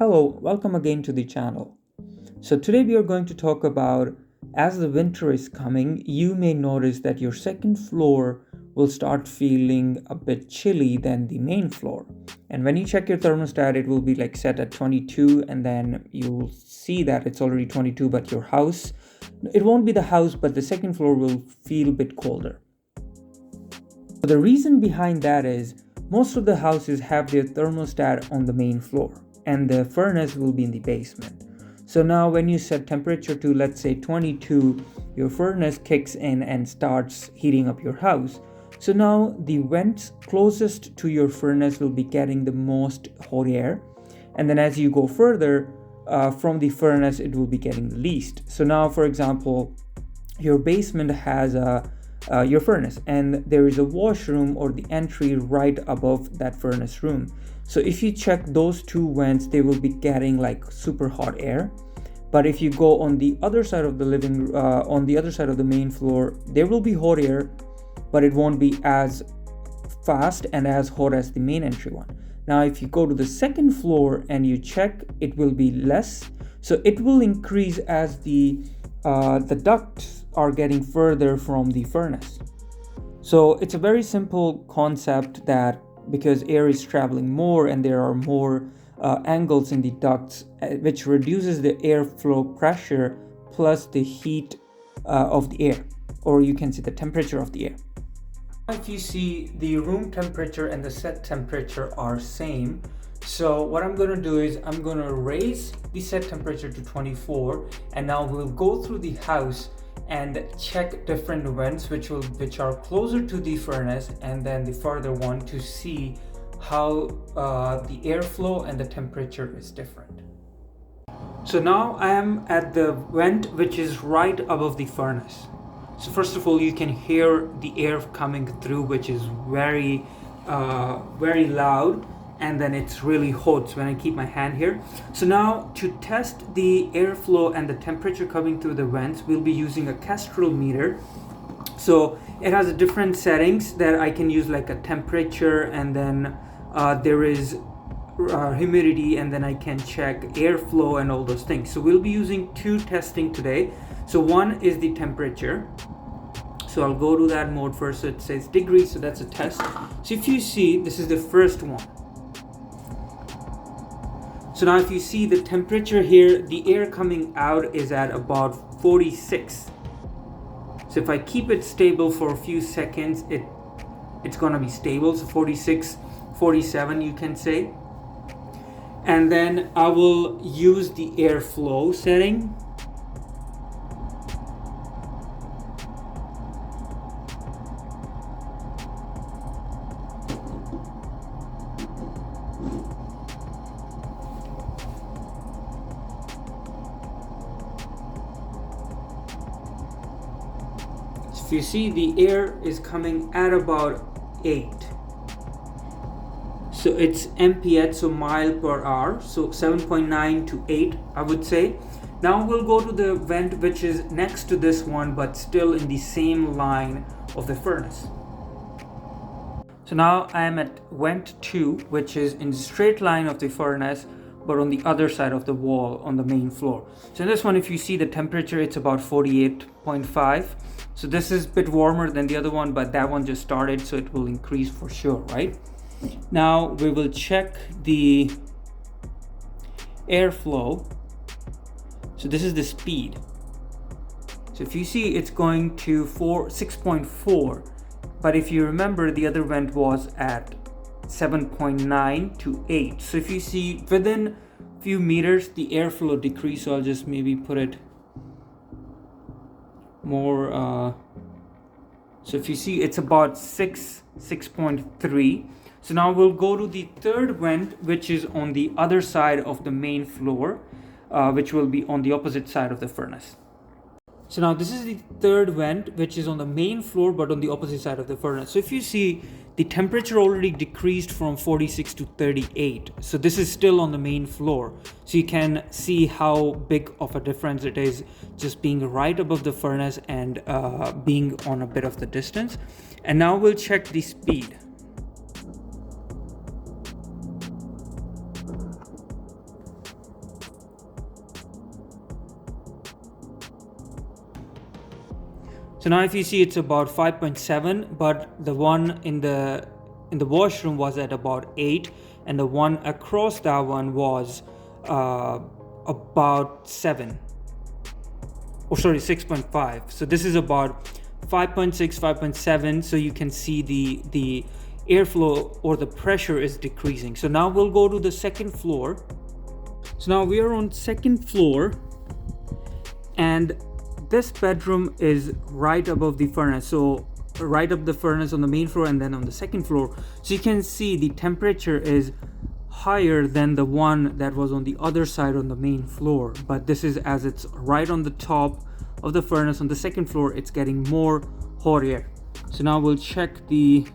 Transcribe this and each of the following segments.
Hello, welcome again to the channel. So today we are going to talk about, as the winter is coming, you may notice that your second floor will start feeling a bit chilly than the main floor. And when you check your thermostat, it will be like set at 22, and then you'll see that it's already 22, but your house, it won't be the house, but the second floor will feel a bit colder. The reason behind that is most of the houses have their thermostat on the main floor and the furnace will be in the basement. So now when you set temperature to, let's say, 22, your furnace kicks in and starts heating up your house. So now the vents closest to your furnace will be getting the most hot air, and then as you go further from the furnace, it will be getting the least. So now, for example, your basement has your furnace, and there is a washroom or the entry right above that furnace room. So if you check those two vents, they will be getting like super hot air. But if you go on the other side of the on the other side of the main floor, there will be hot air, but it won't be as fast and as hot as the main entry one. Now, if you go to the second floor and you check, it will be less. So it will increase as the ducts are getting further from the furnace. So it's a very simple concept that because air is traveling more and there are more angles in the ducts, which reduces the airflow pressure plus the heat of the air, or you can see the temperature of the air. If you see, the room temperature and the set temperature are same. So what I'm going to do is I'm going to raise the set temperature to 24, and now we'll go through the house and check different vents which are closer to the furnace and then the further one, to see how the airflow and the temperature is different. So now I am at the vent which is right above the furnace. So first of all, you can hear the air coming through, which is very loud, and then it's really hot. So when I keep my hand here, so now to test the airflow and the temperature coming through the vents, we'll be using a Kestrel meter. So it has different settings that I can use, like a temperature, and then there is humidity, and then I can check airflow and all those things. So we'll be using two testing today. So one is the temperature. So I'll go to that mode first. So it says degrees, so that's a test. So if you see, this is the first one. So now if you see the temperature here, the air coming out is at about 46. So if I keep it stable for a few seconds, it's gonna be stable. So 46, 47 you can say. And then I will use the airflow setting. You see the air is coming at about 8. So it's MPH, so mile per hour, so 7.9 to 8 I would say. Now we'll go to the vent which is next to this one, but still in the same line of the furnace. So now I am at vent 2, which is in the straight line of the furnace, but on the other side of the wall on the main floor. So in this one, if you see the temperature, it's about 48.5. So this is a bit warmer than the other one, but that one just started, so it will increase for sure, right? Now we will check the airflow. So this is the speed. So if you see, it's going to 6.4, but if you remember, the other vent was at 7.9 to 8. So if you see, within a few meters the airflow decreased. So I'll just maybe put it more. So if you see, it's about 6.3. So now we'll go to the third vent, which is on the other side of the main floor, which will be on the opposite side of the furnace. So now this is the third vent, which is on the main floor but on the opposite side of the furnace. So if you see, the temperature already decreased from 46 to 38. So this is still on the main floor. So you can see how big of a difference it is just being right above the furnace and being on a bit of the distance. And now we'll check the speed. So now if you see, it's about 5.7, but the one in the washroom was at about 8, and the one across that one was about 7. Oh, sorry, 6.5. So this is about 5.6, 5.7. So you can see the airflow or the pressure is decreasing. So now we'll go to the second floor. So now we are on second floor, and this bedroom is right above the furnace. So right up the furnace on the main floor and then on the second floor. So you can see the temperature is higher than the one that was on the other side on the main floor, but this is as it's right on the top of the furnace on the second floor, it's getting more hot air. So now we'll check the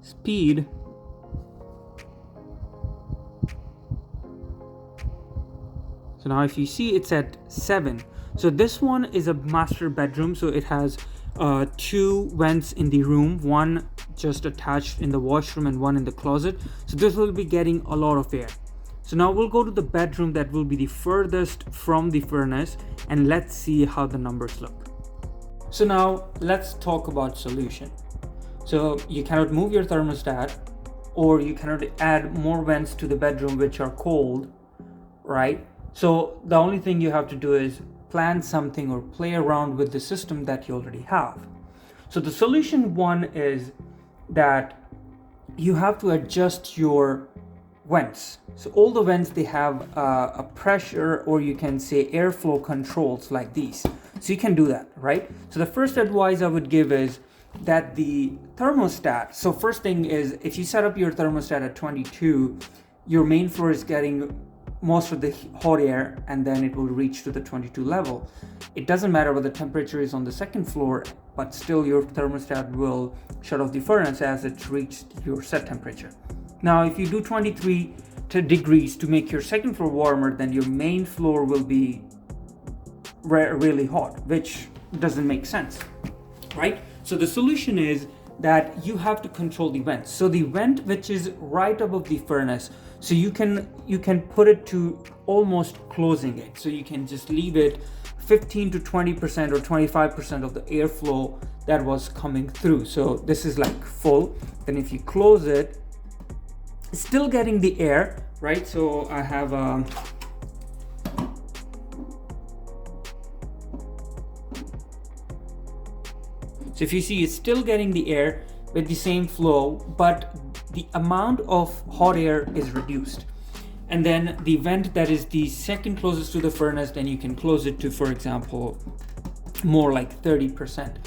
speed. So now if you see, it's at 7. So this one is a master bedroom, so it has 2 vents in the room, one just attached in the washroom and one in the closet. So this will be getting a lot of air. So now we'll go to the bedroom that will be the furthest from the furnace, and let's see how the numbers look. So now let's talk about solution. So you cannot move your thermostat, or you cannot add more vents to the bedroom which are cold, right? So the only thing you have to do is plan something or play around with the system that you already have. So the solution one is that you have to adjust your vents. So all the vents, they have a pressure, or you can say airflow controls like these. So you can do that, right? So the first advice I would give is that the thermostat, so first thing is, if you set up your thermostat at 22, your main floor is getting most of the hot air, and then it will reach to the 22 level. It doesn't matter what the temperature is on the second floor, but still your thermostat will shut off the furnace as it reached your set temperature. Now if you do 23 degrees to make your second floor warmer, then your main floor will be really hot, which doesn't make sense, right? So the solution is that you have to control the vents. So the vent which is right above the furnace, so you can put it to almost closing it. So you can just leave it 15 to 20% or 25% of the airflow that was coming through. So this is like full. Then if you close it, it's still getting the air, right? So I have so if you see, it's still getting the air with the same flow, but the amount of hot air is reduced. And then the vent that is the second closest to the furnace, then you can close it to, for example, more like 30%.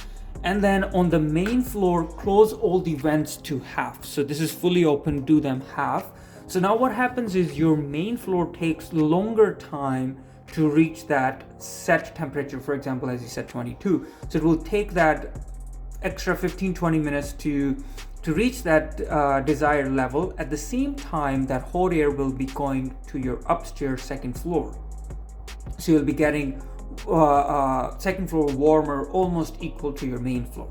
And then on the main floor, close all the vents to half. So this is fully open, do them half. So now what happens is your main floor takes longer time to reach that set temperature. For example, as you said, 22. So it will take that extra 15-20 minutes to reach that desired level. At the same time, that hot air will be going to your upstairs second floor. So you'll be getting second floor warmer, almost equal to your main floor,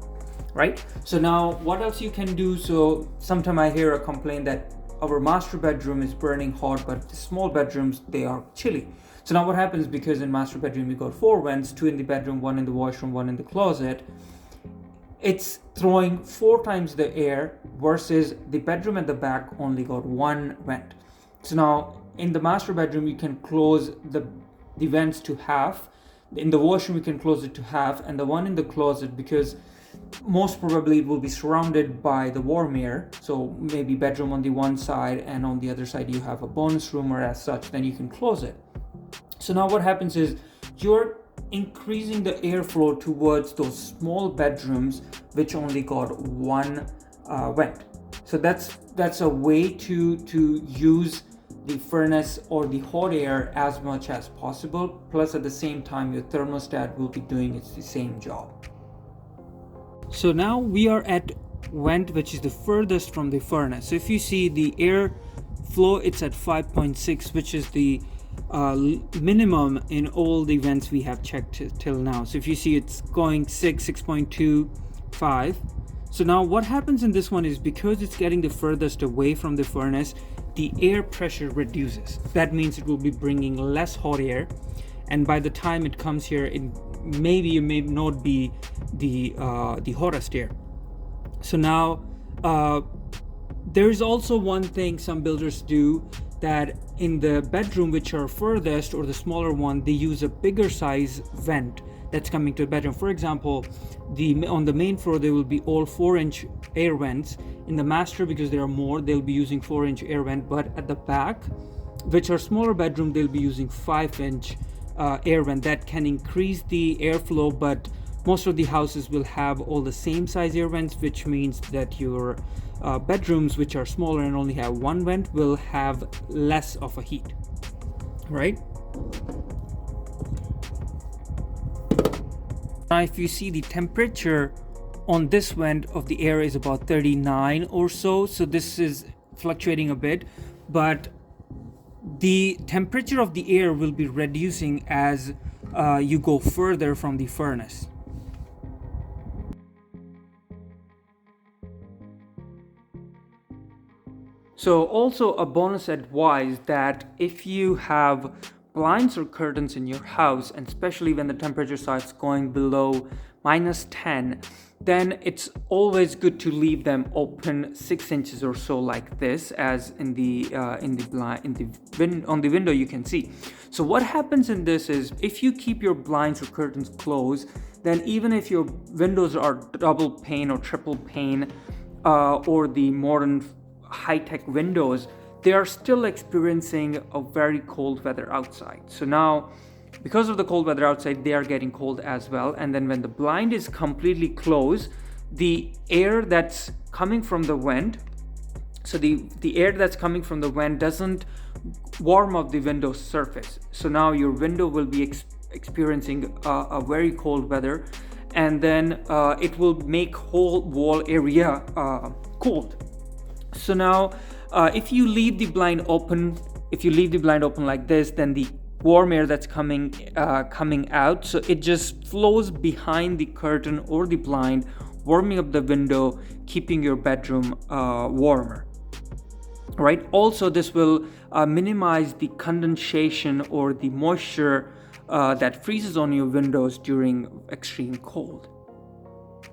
right? So now what else you can do? So sometimes I hear a complaint that our master bedroom is burning hot, but the small bedrooms, they are chilly. So now what happens, because in master bedroom you got 4 vents, 2 in the bedroom, 1 in the washroom, 1 in the closet, it's throwing 4 times the air, versus the bedroom at the back only got 1 vent. So now in the master bedroom you can close the vents to half. In the washroom you can close it to half, and the one in the closet, because most probably it will be surrounded by the warm air, so maybe bedroom on the one side and on the other side you have a bonus room or as such, then you can close it. So now what happens is you're increasing the airflow towards those small bedrooms which only got 1 vent. So that's a way to use the furnace or the hot air as much as possible, plus at the same time your thermostat will be doing the same job. So now we are at vent which is the furthest from the furnace. So if you see the air flow, it's at 5.6, which is the minimum in all the vents we have checked till now. So if you see, it's going 6.2, 5. So now what happens in this one is, because it's getting the furthest away from the furnace, the air pressure reduces. That means it will be bringing less hot air, and by the time it comes here, it maybe it may not be the hottest air. So now there is also one thing some builders do, that in the bedroom which are furthest, or the smaller one, they use a bigger size vent that's coming to the bedroom. For example, on the main floor there will be all 4-inch air vents. In the master, because there are more, they'll be using 4-inch air vent, but at the back, which are smaller bedroom, they'll be using 5-inch air vent that can increase the airflow. But most of the houses will have all the same size air vents, which means that your bedrooms which are smaller and only have one vent will have less of a heat, right? Now if you see, the temperature on this vent of the air is about 39 or so, so this is fluctuating a bit, but the temperature of the air will be reducing as you go further from the furnace. So also a bonus advice, that if you have blinds or curtains in your house, and especially when the temperature starts going below -10, then it's always good to leave them open 6 inches or so, like this, as on the window you can see. So what happens in this is, if you keep your blinds or curtains closed, then even if your windows are double pane or triple pane, or the modern high-tech windows, they are still experiencing a very cold weather outside. So now, because of the cold weather outside, they are getting cold as well. And then when the blind is completely closed, the air that's coming from the vent, so the air that's coming from the vent doesn't warm up the window surface. So now your window will be experiencing a very cold weather, and then it will make whole wall area cold. So now if you leave the blind open, like this, then the warm air that's coming out, so it just flows behind the curtain or the blind, warming up the window, keeping your bedroom warmer, right? Also, this will minimize the condensation or the moisture that freezes on your windows during extreme cold.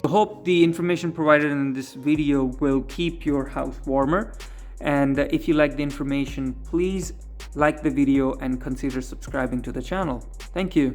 I hope the information provided in this video will keep your house warmer. And if you like the information, please like the video and consider subscribing to the channel. Thank you.